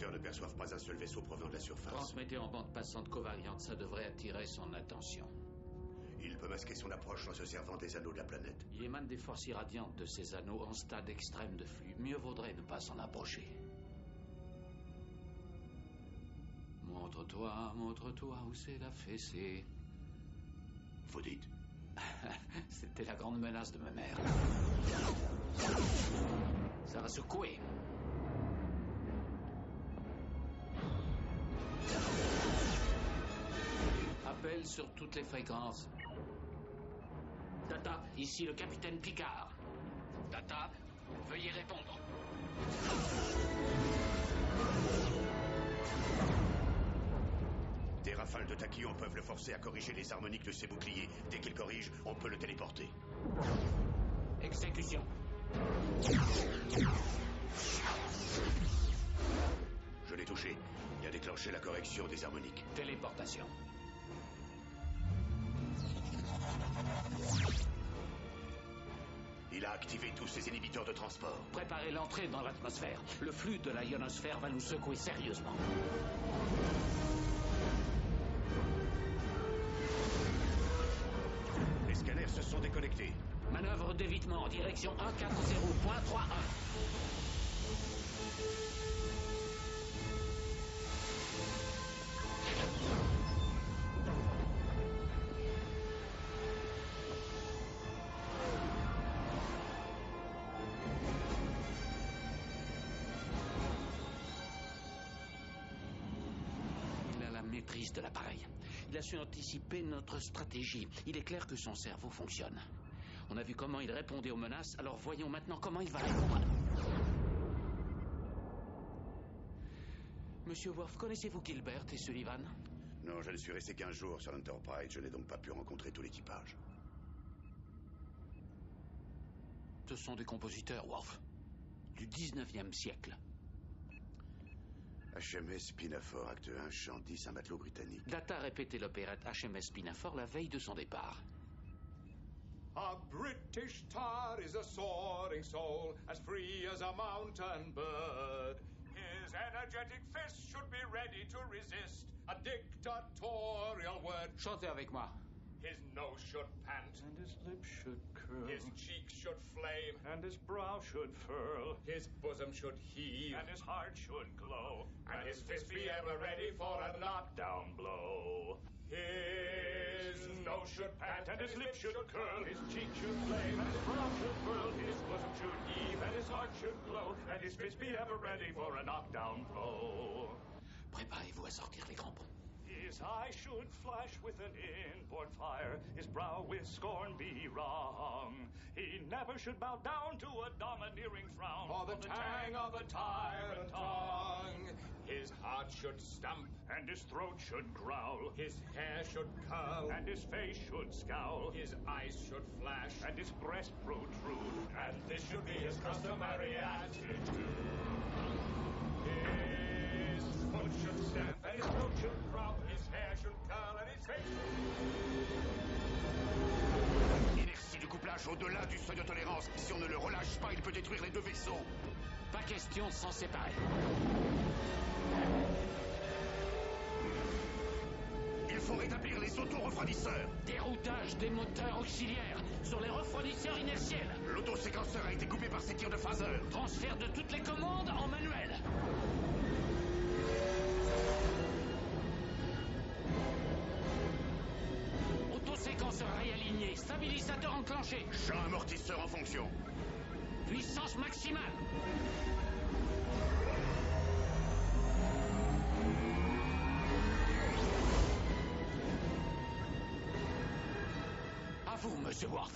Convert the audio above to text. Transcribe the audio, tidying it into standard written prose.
capteurs ne perçoivent pas un seul vaisseau provenant de la surface. Transmettez en bande passante covariante, ça devrait attirer son attention. Il peut masquer son approche en se servant des anneaux de la planète. Il émane des forces irradiantes de ces anneaux en stade extrême de flux. Mieux vaudrait ne pas s'en approcher. Montre-toi où c'est la fessée. Vous dites? C'était la grande menace de ma mère. Ça va secouer. Appel sur toutes les fréquences. Data, ici le capitaine Picard. Data, veuillez répondre. Des rafales de tachyon peuvent le forcer à corriger les harmoniques de ses boucliers. Dès qu'il corrige, on peut le téléporter. Exécution. Je l'ai touché. Il a déclenché la correction des harmoniques. Téléportation. Il a activé tous ses inhibiteurs de transport. Préparez l'entrée dans l'atmosphère. Le flux de la ionosphère va nous secouer sérieusement. Les scanners se sont déconnectés. Manœuvre d'évitement en direction 140.31. Il a la maîtrise de l'appareil. Il a su anticiper notre stratégie. Il est clair que son cerveau fonctionne. On a vu comment il répondait aux menaces, alors voyons maintenant comment il va répondre. Monsieur Worf, connaissez-vous Gilbert et Sullivan? Non, je ne suis resté qu'15 jours sur l'Enterprise. Je n'ai donc pas pu rencontrer tout l'équipage. Ce sont des compositeurs, Worf, du 19e siècle. HMS Pinafore, acte 1, chant 10, un matelot britannique. Data a répété l'opérette HMS Pinafore la veille de son départ. A British tar is a soaring soul, as free as a mountain bird. His energetic fist should be ready to resist a dictatorial word. Chantez avec moi. His nose should pant, And his lips should curl, his cheeks should flame, and his brow should furl, his bosom should heave, and his heart should glow, and his fist be ever ready for a knockdown blow. His nose should pant, And his lips should curl, his cheek should flame, and his brow should furl, his bosom should heave, and his heart should glow, and his fist be ever ready for a knockdown blow. Préparez-vous à sortir les crampons. His eye should flash with an inborn fire, his brow with scorn be wrong. He never should bow down to a domineering frown, for the tang of a tyrant tongue. His heart should stamp, and his throat should growl, his hair should curl, and his face should scowl, his eyes should flash, and his breast protrude, and this should be his customary attitude. His foot should stamp, and his throat should growl, his hair should curl, and his face should... Inertie du couplage au-delà du seuil de tolérance. Si on ne le relâche pas, il peut détruire les deux vaisseaux. Pas question de s'en séparer. Il faut rétablir les auto-refroidisseurs. Déroutage des moteurs auxiliaires sur les refroidisseurs inertiels. L'autoséquenceur a été coupé par ses tirs de phaser. Transfert de toutes les commandes en manuel. Autoséquenceur réaligné, stabilisateur enclenché. Champ amortisseur en fonction. Puissance maximale. À vous, monsieur Worf.